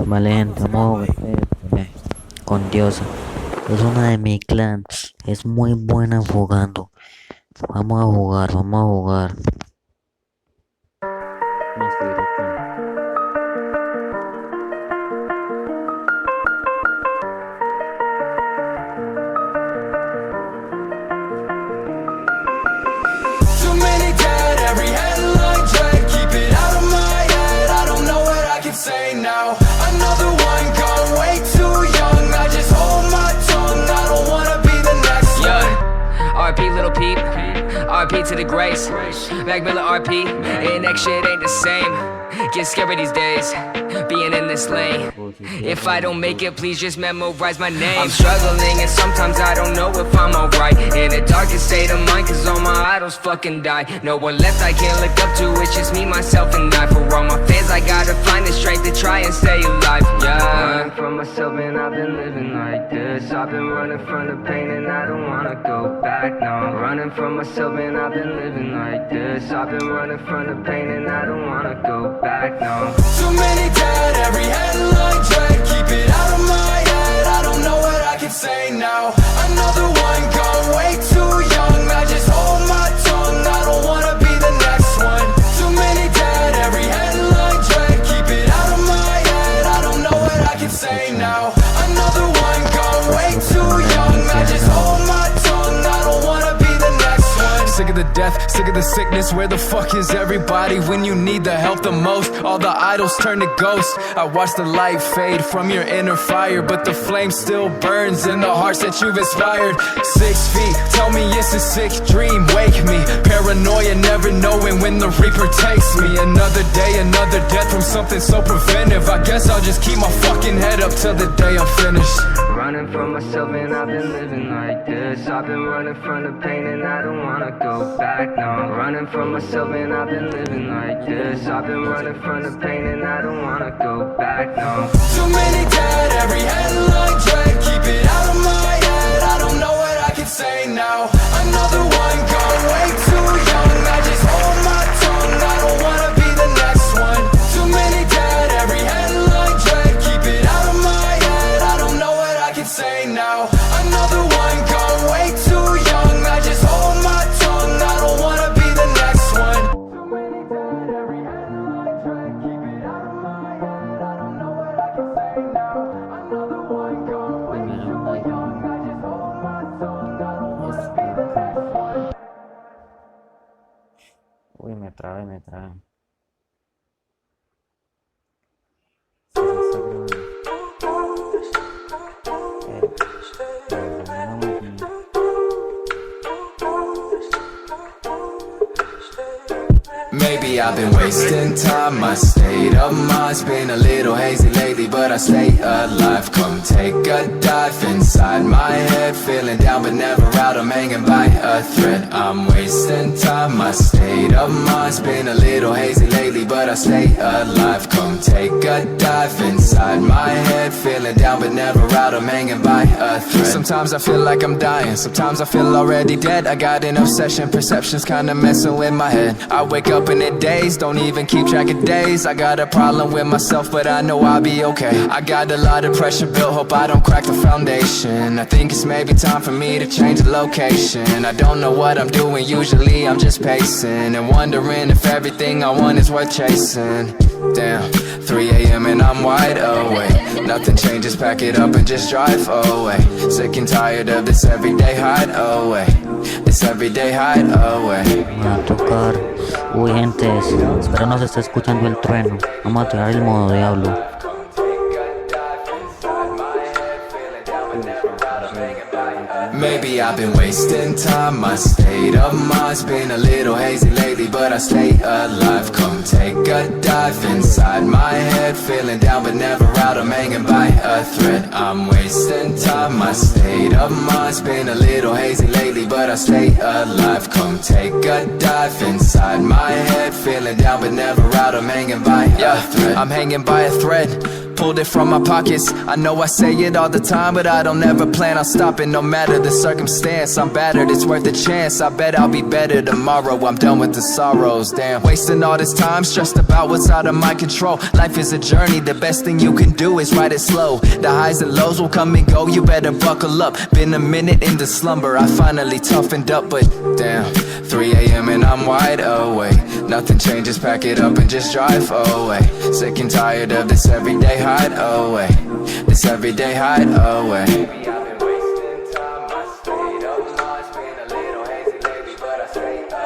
Vale, gente, vamos a jugar con Diosa. Es una de mi clan. Es muy buena jugando. Vamos a jugar, vamos a jugar. Me escribiré aquí. Too many dead, every headline dread. Keep it out of my head, I don't know what I can say now. Another one gone way too young. I just hold my tongue, I don't wanna be the next one. RP Little Peep, RP to the Grace, Mac Miller RP, and that shit ain't the same. Get scary these days, being in this lane. If I don't make it, please just memorize my name. I'm struggling and sometimes I don't know if I'm alright. In a darkest state of mind, cause all my idols fucking died. No one left I can't look up to, it's just me, myself, and I. For all my fans, I gotta find the strength to try and stay alive. Yeah, running from myself and I've been living like this. I've been running from the pain and I don't wanna go back now. Running from myself and I've been living like this. I've been running from the pain and I don't wanna go back now. Too many dead, every headline dread. Keep it out of my head, I don't know what I can say now. Another one gone way too young. I just hold my tongue, I don't wanna be the next one. Too many dead, every headline dread. Keep it out of my head, I don't know what I can say now. Another one gone way too young. I just hold my tongue, I don't wanna be the next one. Sick of the death, sick of the sickness. Where the fuck is everybody when you need the help the most? All the idols turn to ghosts. I watch the light fade from your inner fire, but the flame still burns in the hearts that you've inspired. 6 feet, tell me it's a sick dream, wake me. Paranoia, never knowing when the reaper takes me. Another day, another death from something so preventive. I guess I'll just keep my fucking head up till the day I'm finished. Running from myself and I've been living like this. I've been running from the pain and I don't wanna go back now. Running from myself and I've been living like this. I've been running from the pain and I don't wanna go back now. Too many dead, every headline dread. Keep it out of my head, I don't know what I can say now. Another one gone way too young. I just hold my tongue, I don't wanna be the next one. Too many dead, every headline dread. Keep it out of my head, I don't know what I can say now. Another one gone way too young. I just hold my tongue, I don't wanna be the next one. Too many dead, every headline dread. Keep it out of my head, I don't know what I can say now. Another one gone way too young. I just hold my tongue, I don't wanna be the next one. Uy, me trabé, me trabé. Maybe I've been wasting time, my state of mind's been a little hazy lately, but I stay alive. Come take a dive inside my head, feeling down but never out, I'm hanging by a thread. I'm wasting time, my state of mind's been a little hazy lately, but I stay alive. Come take a dive inside my head, feeling down but never out, I'm hanging by a thread. Sometimes I feel like I'm dying, sometimes I feel already dead. I got an obsession, perception's kinda messing with my head. I wake up in the days, don't even keep track of days. I got a problem with myself, but I know I'll be okay. I got a lot of pressure built, hope I don't crack the foundation. I think it's maybe time for me to change the location. I don't know what I'm doing, usually I'm just pacing and wondering if everything I want is worth chasing. Damn, 3 a.m. and I'm wide awake. Nothing changes, pack it up and just drive away. Sick and tired of this everyday hideaway. This everyday hideaway. Me va a tocar. Uy, gente, espero no se esté escuchando el trueno. Vamos a tirar el modo diablo. Maybe I've been wasting time, my state of mind's been a little hazy lately, but I stay alive. Come take a dive inside my head, feeling down but never out, I'm hanging by a thread. I'm wasting time, my state of mind's been a little hazy lately, but I stay alive. Come take a dive inside my head, feeling down but never out, I'm hanging by a thread. I'm hanging by a thread. pulled it from my pockets. I know I say it all the time, but I don't ever plan on stopping. No matter the circumstance, I'm battered, it's worth a chance. I bet I'll be better tomorrow, I'm done with the sorrows. Damn, wasting all this time, stressed about what's out of my control. Life is a journey, the best thing you can do is ride it slow. The highs and lows will come and go, you better buckle up. Been a minute in the slumber, I finally toughened up. But damn, 3 a.m. and I'm wide awake. Nothing changes, pack it up and just drive away. Sick and tired of this everyday hide away. This everyday hide away. Maybe I've been wasting time, my state of mind's been a little hazy lately, but I stay alive.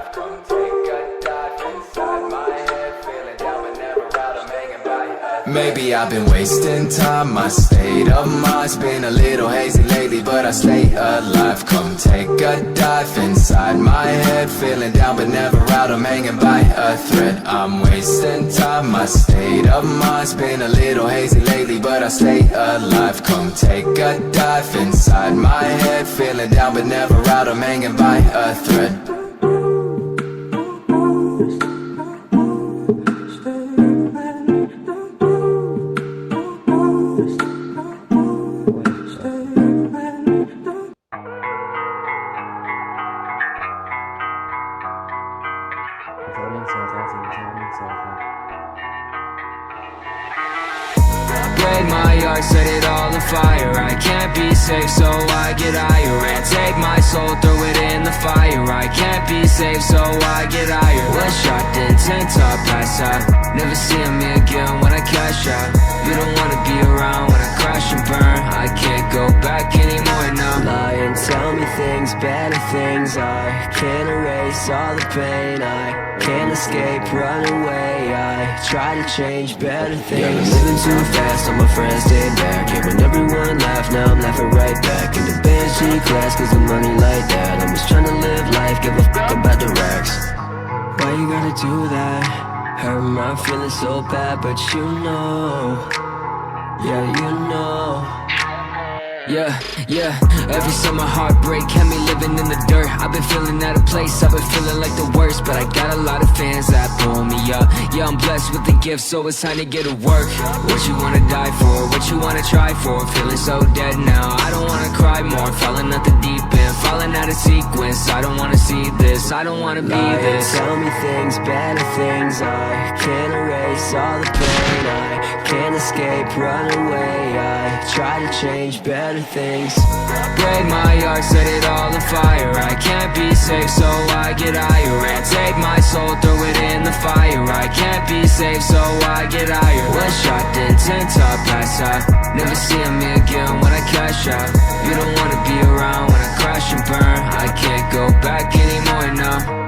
Come take a dive inside my head, feeling down but never out, I'm hanging by. Maybe I've been wasting time, my state of mind's been a little hazy lately, but I stay alive. Come take a dive inside my head, feeling down but never out, I'm hanging by a thread. I'm wasting time, my state of mind's been a little hazy lately, but I stay alive. Come take a dive inside my head, feeling down but never out, I'm hanging by a thread. Break my heart, set it all afire. I can't be safe, so I get higher and take my soul, throw it in the fire. I can't be safe, so I get higher. One shot, then 10 top, pass out. Never seeing me again when I cash out. You don't wanna be around when I crash and burn. I can't go back anymore now. Lie and tell me things, better things. I can't erase all the pain. I can't escape, run away. I try to change better things. Yeah, I'm living too fast, all my friends stay back. Yeah, when everyone laughed, now I'm laughing right back. In the band G-class, cause the money like that. I'm just trying to live life, give a fuck about the racks. Why you gotta do that? Hurt my feelings so bad, but you know. Yeah, you know. Yeah, every summer heartbreak had me living in the dirt. I've been feeling out of place, I've been feeling like the worst, but I got a lot of fans that pull me up. Yeah, I'm blessed with the gift, so it's time to get to work. What you wanna die for, what you wanna try for? Feeling so dead now, I don't wanna cry more. Falling at the deep end, falling out of sequence. I don't wanna see this, I don't wanna be this. Tell me things, better things. I can't erase all the pain. I can't escape, run away. I try to change better things. Break my heart, set it all afire. I can't be safe, so I get higher and take my soul, throw it in the fire. I can't be safe, so I get higher. One shot, then 10 top, pass out. Never seeing me again when I cash out. You don't wanna be around when I crash and burn. I can't go back anymore now.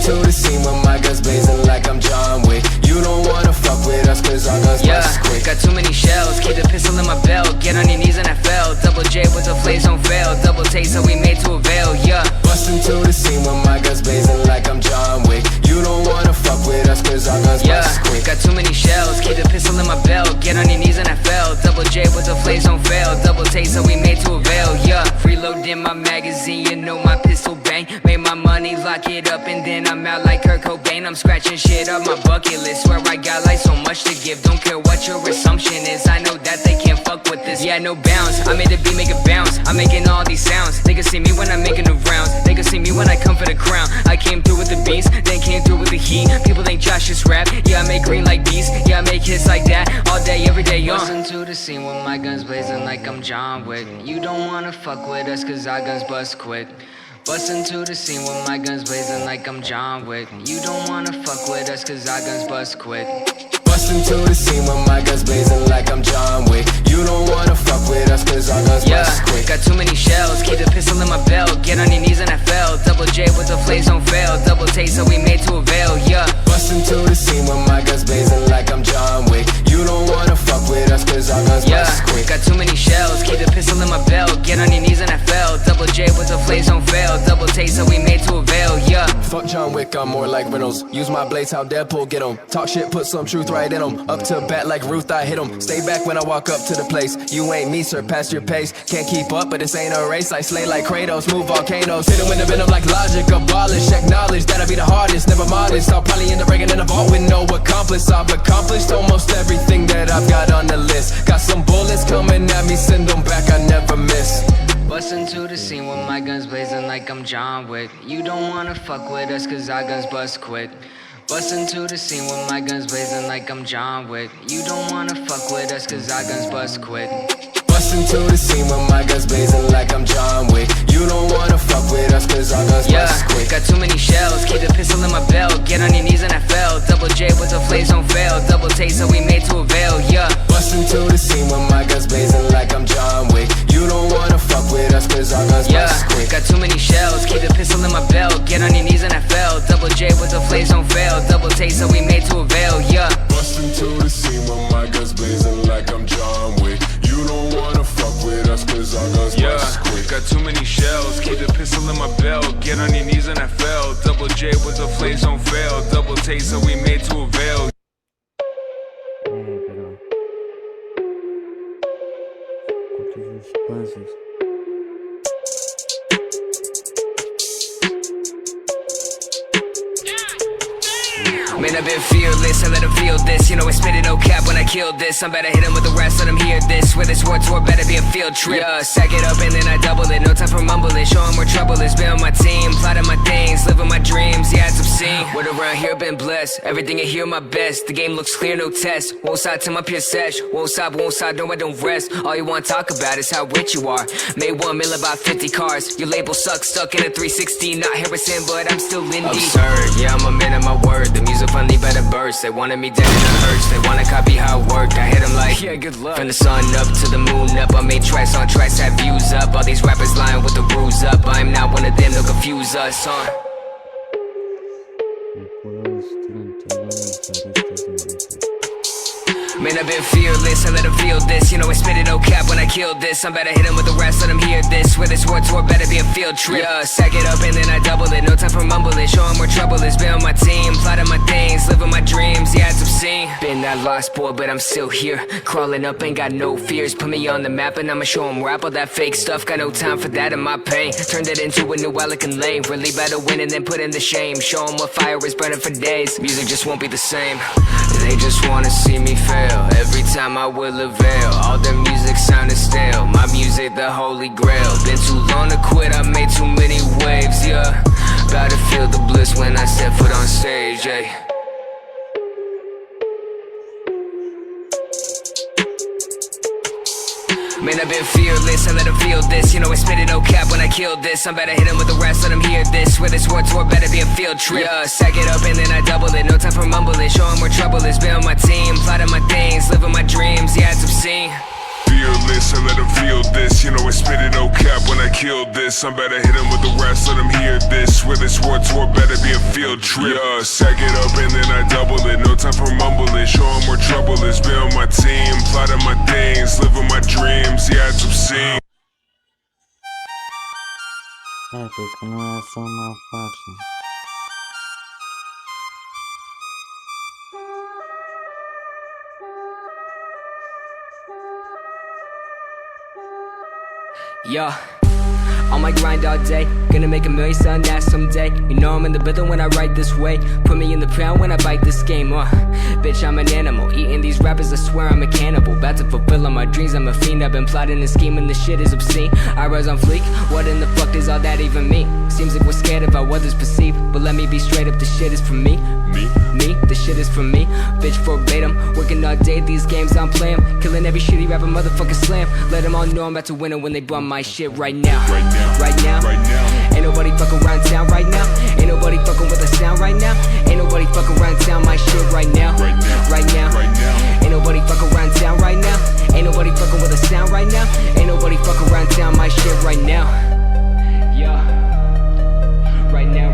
To the scene with my guns blazing like I'm John Wick. You don't wanna fuck with us cause our guns bust quick. Got too many shells, keep the pistol in my belt. Get on your knees and I fell. Double J with the flames don't fail. Double taste how we made to avail, yeah. Bustin' to the scene with my guns blazing like I'm John Wick. You don't wanna fuck with us cause our guns bust quick. Got too many shells, keep the pistol in my belt. Get on your knees and I fell. Double J with the flames don't fail. Double taste how we made to avail, yeah. Reloading my magazine, you know my pistol bang. Made my money, lock it up and then I'm out like Kurt Cobain. I'm scratching shit up my bucket list. Swear I got like so much to give. Don't care what your assumption is, I know that they can't fuck with this. Yeah, no bounds, I made the beat make it bounce. I'm making all these sounds. They can see me when I'm making the rounds. They can see me when I come for the crown. I came through with the beats, then came through with the heat. People think Josh just rap. Yeah, I make green like beast. Yeah, I make hits like that all day, every day, Listen to the scene with my guns blazing like I'm John Wick. You don't wanna fuck with us cause our guns bust quick. Bust into the scene with my guns blazing like I'm John Wick. You don't wanna fuck with us cause our guns bust quick. Bust into the scene with my guns blazing like I'm John Wick. You don't wanna fuck with us cause our guns bust quick. Got too many shells, keep the pistol in my belt. Get on your knees and I fell. Double J with the flames don't fail. Double taste how we made to avail, yeah. Bust into the scene with my guns blazing like I'm John Wick. You don't wanna fuck with us cause our guns bust quick. Got too many shells, keep the pistol pistol in my belt. Get on your knees and I fell. Double J with the flames don't fail. Double taste that we made to avail, yeah. Fuck John Wick, I'm more like Reynolds. Use my blades, how Deadpool get 'em. Talk shit, put some truth right in 'em. Up to bat like Ruth, I hit 'em. Stay back when I walk up to the place. You ain't me, sir, past your pace. Can't keep up, but this ain't a race. I slay like Kratos, move volcanoes. Hit 'em with the venom like logic, abolish. Acknowledge that I be the hardest, never modest. I'll probably end up breaking in the vault with no accomplice. I've accomplished almost everything that I've got on the list. Got some bullets coming at me, send them back, I never miss. Bust into the scene with my guns blazing like I'm John Wick. You don't wanna fuck with us cause our guns bust quick. Bust into the scene with my guns blazing like I'm John Wick. You don't wanna fuck with us cause our guns bust quick. Bust into the scene with my guns blazing like I'm John Wick. You don't wanna fuck with us cause our guns bust quick. Got too many shells, keep the pistol in my belt. Get on your knees and I fell. Double J with the flames don't fail. Double taste that we made to avail, yeah. Bust into the scene with my guns blazing like I'm John Wick. You don't wanna fuck with us cause our guns bust quick. Got too many shells, keep the pistol in my belt. Get on your knees and I fell. Double J with the flames don't fail. Double taste that we made to avail, yeah. Bust into the scene with my guns blazing like I'm John Wick. You don't wanna fuck with us cause our guns bust quick. Got too many shells, keep the pistol in my belt. Get on your knees and I fell. Double J with the flames don't fail. Double taste that we made to avail. Pero Suscribanse. Man, I've been fearless, I let him feel this. You know I spit it no cap when I killed this. I'm better hit him with the rest, let him hear this. Where this war tour better be a field trip. Yeah, sack it up and then I double it. No time for mumbling, show him where trouble is. Be on my team, plotting my things, living my dreams. Yeah, it's obscene. Word around here been blessed. Everything I hear my best. The game looks clear, no test. Won't stop till my pure sesh. Won't stop, no I don't rest. All you wanna talk about is how rich you are. Made 1 million, about 50 cars. Your label sucks, stuck in a 360. Not Harrison, but I'm still indie. Absurd, yeah, I'm a man of my word. The music finally better burst. They wanted me dead and it hurts. They wanna copy how it worked. I hit them like, yeah, good luck. From the sun up to the moon up. I made tracks on tracks, had views up. All these rappers lying with the bruise up. I'm not one of them, they'll confuse us, huh? Man, I've been fearless, I let him feel this. You know I spit it no cap when I killed this. I'm better hit him with the rest, let him hear this. Where this war tour better be a field trip. Yeah, sack it up and then I double it. No time for mumbling, show him where trouble is. Be on my team, plotting my things, living my dreams. Yeah, it's obscene. Been that lost boy, but I'm still here. Crawling up, ain't got no fears. Put me on the map and I'ma show him rap. All that fake stuff, got no time for that in my pain. Turned it into a new Alec lane. Really better win and then put in the shame. Show him what fire is burning for days. Music just won't be the same. They just wanna see me fail. Every time I will avail. All their music sounded stale. My music the holy grail. Been too long to quit, I made too many waves, yeah. About to feel the bliss when I step foot on stage, yeah. Man, I've been fearless, I let him feel this. You know I spit it no cap when I killed this. I'm better hit him with the rest, let him hear this. Where this war tour better be a field trip. Yeah, sack it up and then I double it. No time for mumbling, show him where trouble is. Be on my team, plotting my things, living my dreams. Yeah, it's obscene. Fearless, I let him feel this. You know I spit it no cap when I killed this. I'm better hit him with the rest, let him hear this. Where this war tour better be a field trip. Yeah, sack it up and then I double it. No time for mumbling, show him where trouble is. Be on my team, plotting my things, living my dreams. Yeah, it's obscene. Pues que no es una farsa. Yeah, on my grind all day. Gonna make $1 million, son, that someday. You know I'm in the building when I write this way. Put me in the pound when I bite this game, bitch, I'm an animal. Eating these rappers, I swear I'm a cannibal. About to fulfill all my dreams, I'm a fiend. I've been plotting and scheming, this shit is obscene. I rise on fleek, what in the fuck does all that even mean? Seems like we're scared of how others perceive. But let me be straight up, this shit is for me. Me, this shit is for me. Bitch, verbatim, working all day, these games I'm playing. Killing every shitty rapper, motherfucker slam. Let them all know I'm about to win it when they bum my shit right now. Right now. Ain't nobody fucking around town right now. Ain't nobody fucking with the sound right now. Ain't nobody fucking around town my shit right now. Right now. Ain't nobody fucking around town right now. Ain't nobody fucking with the sound right now. Ain't nobody fucking around town my shit right now. Yeah. Right now.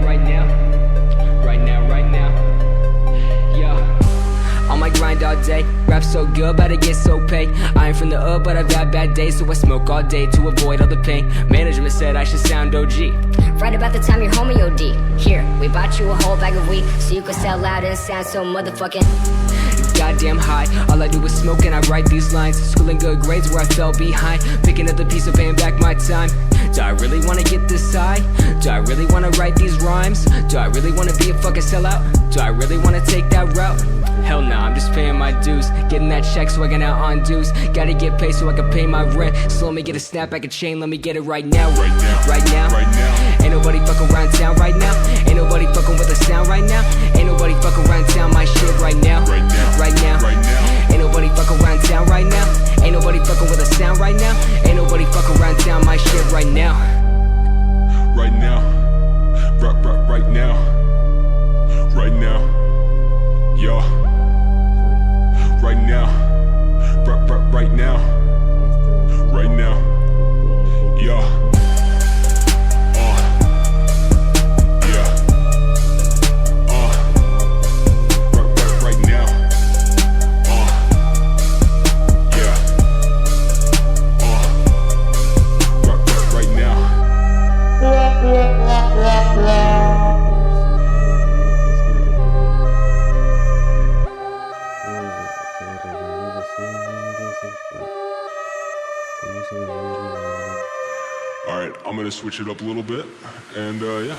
On my grind all day, rap life so good, but I get so paid. I ain't from the hood, but I've had bad days, so I smoke all day to avoid all the pain. Management said I should sound OG. Right about the time your homie OD. Here, we bought you a whole bag of weed, so you could sell loud and sound so motherfucking goddamn high. All I do is smoke and I write these lines. Schooling good grades where I fell behind. Picking up the piece of paying back my time. Do I really wanna get this high? Do I really wanna write these rhymes? Do I really wanna be a fucking sellout? Do I really wanna take that route? Hell nah, I'm just paying my dues. Getting that check so I can out on dues. Gotta get paid so I can pay my rent. So let me get a snapback, a chain, let me get it right now. Right now, right now, right now. Ain't nobody fucking around town right now. Ain't nobody fucking with the sound right now. Ain't nobody fucking around town my shit right now. Right now, right now, right now. Ain't nobody fucking around town right now. Ain't nobody fucking with the sound right now. Ain't nobody fucking around town my shit right now. Right now, right now, right now, yeah. Right now, right now, right now, yeah. Yeah. Right now, yeah. Right now. Alright, I'm gonna switch it up a little bit, and yeah.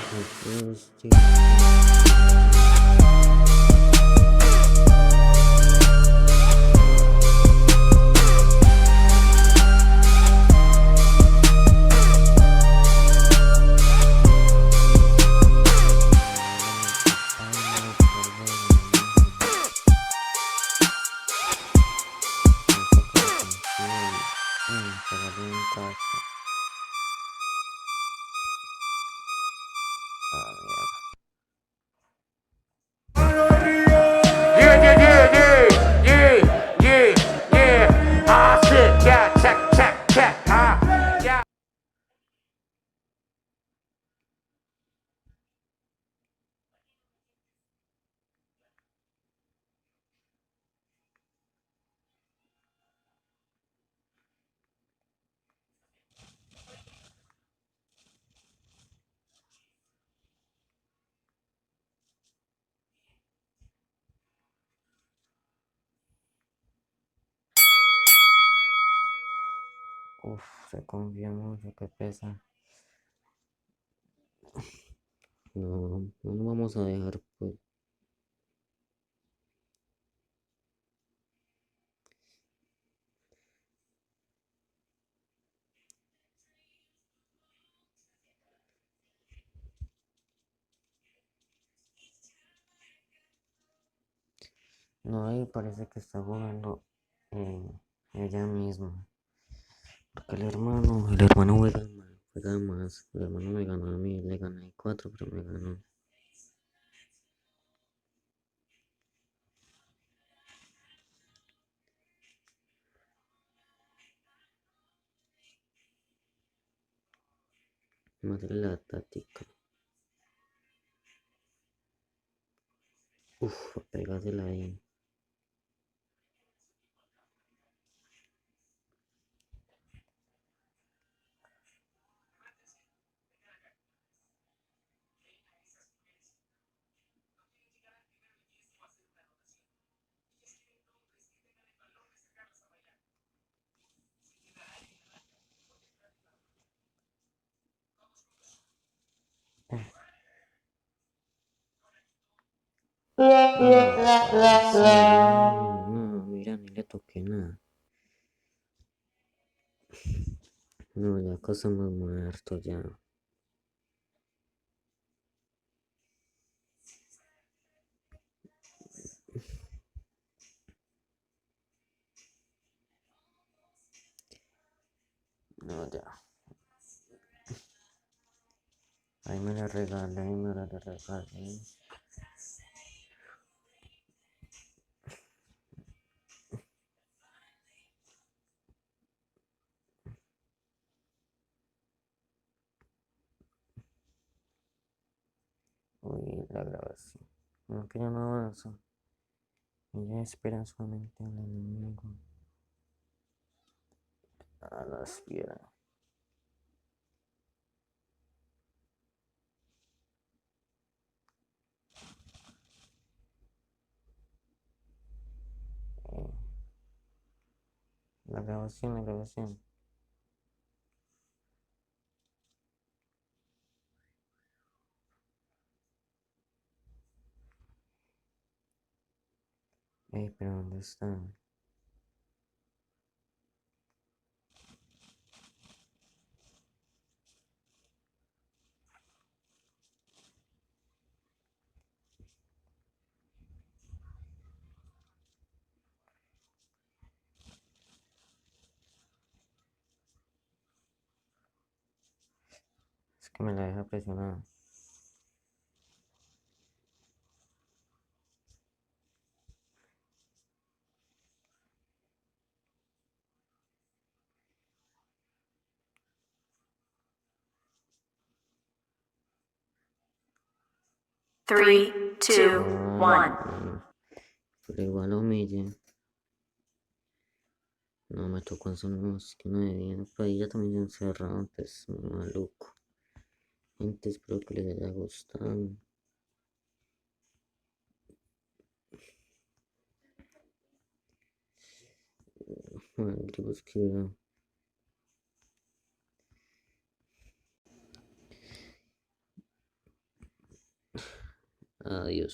Uf, se confía mucho, que pesa. No, no nos vamos a dejar, pues. No, ahí parece que está jugando ella misma. Porque el hermano juega más. El hermano me ganó a mí, le gané 4, pero me ganó. Madre la táctica. Uf, pegársela ahí. No, mira, ni le toqué nada. No, ya cosa más muerto ya. No, ya. Ahí me la regalé, me la regalé. Uy, la grabación. No, que ya no avanza. Ella espera solamente al enemigo. A la espera. La grabación, la grabación. Pero ¿dónde está? Es que me la deja presionada. Three, two, one. Pero igual humille. No me tocó en su música, que no debía. Pero ella también se encerrado antes, maluco. Gente, espero que les haya gustado. Gribos que adiós.